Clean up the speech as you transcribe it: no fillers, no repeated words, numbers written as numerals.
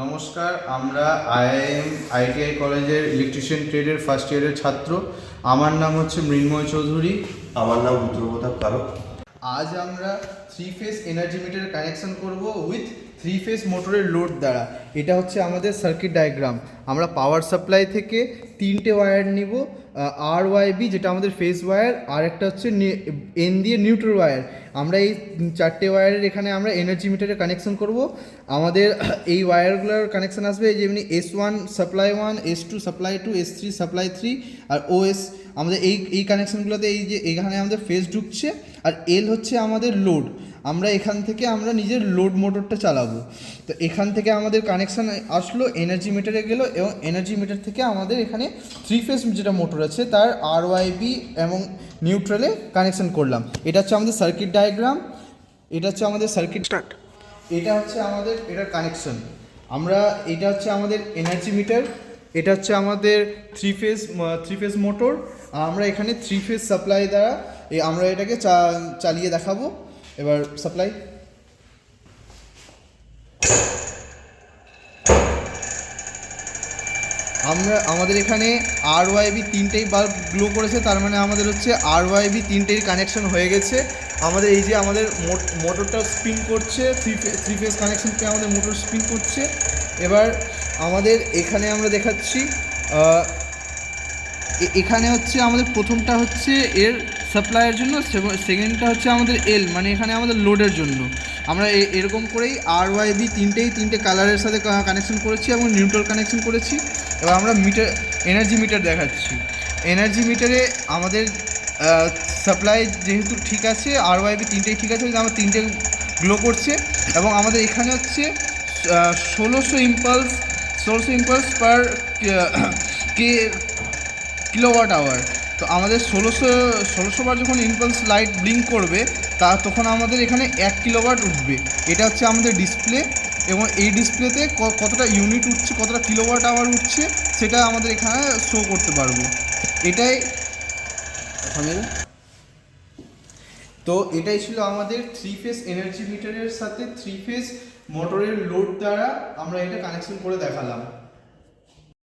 নমস্কার, আমরা আইটিআই কলেজের ইলেকট্রিশিয়ান ট্রেডের ফার্স্ট ইয়ারের ছাত্র। আমার নাম হচ্ছে মৃন্ময় চৌধুরী। আমার নাম রুদ্রপ্রতাপ কারক। আজ আমরা 3 ফেজ এনার্জি মিটার কানেকশন করব উইথ 3 ফেজ মোটরের লোড দ্বারা। এটা হচ্ছে আমাদের সার্কিট ডায়াগ্রাম। আমরা পাওয়ার সাপ্লাই থেকে 3টে ওয়্যার নিব, RYB যেটা আমাদের ফেজ ওয়্যার, আর একটা হচ্ছে এন দিয়ে নিউট্রাল ওয়্যার। আমরা এই 4টে ওয়্যারের এখানে আমরা এনার্জি মিটারে কানেকশন করব। আমাদের এই ওয়্যারগুলোর কানেকশন আসবে যেমনি S1 supply 1, S2 supply 2, S3 supply 3 আর OS। আমাদের এই কানেকশনগুলোতে এই যে এখানে আমাদের ফেজ ঢুকছে, আর L হচ্ছে আমাদের লোড। আমরা এখান থেকে আমরা নিজের লোড মোটরটা চালাবো। তো এখান থেকে আমাদের কানেকশান আসলো, এনার্জি মিটারে গেল, এবং এনার্জি মিটার থেকে আমাদের এখানে 3 ফেজ যেটা মোটর আছে তার RYB এবং নিউট্রালে কানেকশান করলাম। এটা হচ্ছে আমাদের সার্কিট ডায়াগ্রাম, এটা হচ্ছে আমাদের সার্কিট স্টার্ট, এটা হচ্ছে আমাদের এটার কানেকশন। এটা হচ্ছে আমাদের এনার্জি মিটার, এটা হচ্ছে আমাদের 3 ফেজ মোটর। আমরা এখানে 3 ফেজ সাপ্লাই দ্বারা আমরা এটাকে চালিয়ে দেখাবো। এবার সাপ্লাই, আমাদের এখানে RYB 3টেই বাল্ব গ্লো করেছে, তার মানে আমাদের হচ্ছে RYB 3টেই কানেকশন হয়ে গেছে। আমাদের এই যে আমাদের মোটরটা স্পিন করছে, 3 ফেজ কানেকশন পেয়ে আমাদের মোটর স্পিন করছে। এবার আমাদের এখানে আমরা দেখাচ্ছি, এখানে হচ্ছে আমাদের প্রথমটা হচ্ছে এর সাপ্লাইয়ের জন্য, সেকেন্ডটা হচ্ছে আমাদের এল মানে এখানে আমাদের লোডের জন্য। আমরা এরকম করেই RYB 3টে কালারের সাথে কানেকশন করেছি এবং নিউট্রাল কানেকশন করেছি। এবার আমরা এনার্জি মিটার দেখাচ্ছি। এনার্জি মিটারে আমাদের সাপ্লাই যেহেতু ঠিক আছে, RYB 3টেই ঠিক আছে, আমার 3টে গ্লো করছে। এবং আমাদের এখানে হচ্ছে 1600 ইম্পালস পার কিলোওয়াট আওয়ার। তো আমাদের 1600 বার যখন ইম্পালস লাইট ব্লিঙ্ক করবে তখন আমাদের এখানে 1 কিলোওয়াট উঠবে। এটা হচ্ছে আমাদের ডিসপ্লে, এবং এই ডিসপ্লেতে কতটা ইউনিট উঠছে, কতটা কিলোওয়াট আওয়ার উঠছে সেটা আমাদের এখানে শো করতে পারবো। এটাই ছিল আমাদের 3 ফেজ এনার্জি মিটারের সাথে 3 ফেজ মোটরের লোড দ্বারা আমরা এটা কানেকশন করে দেখালাম।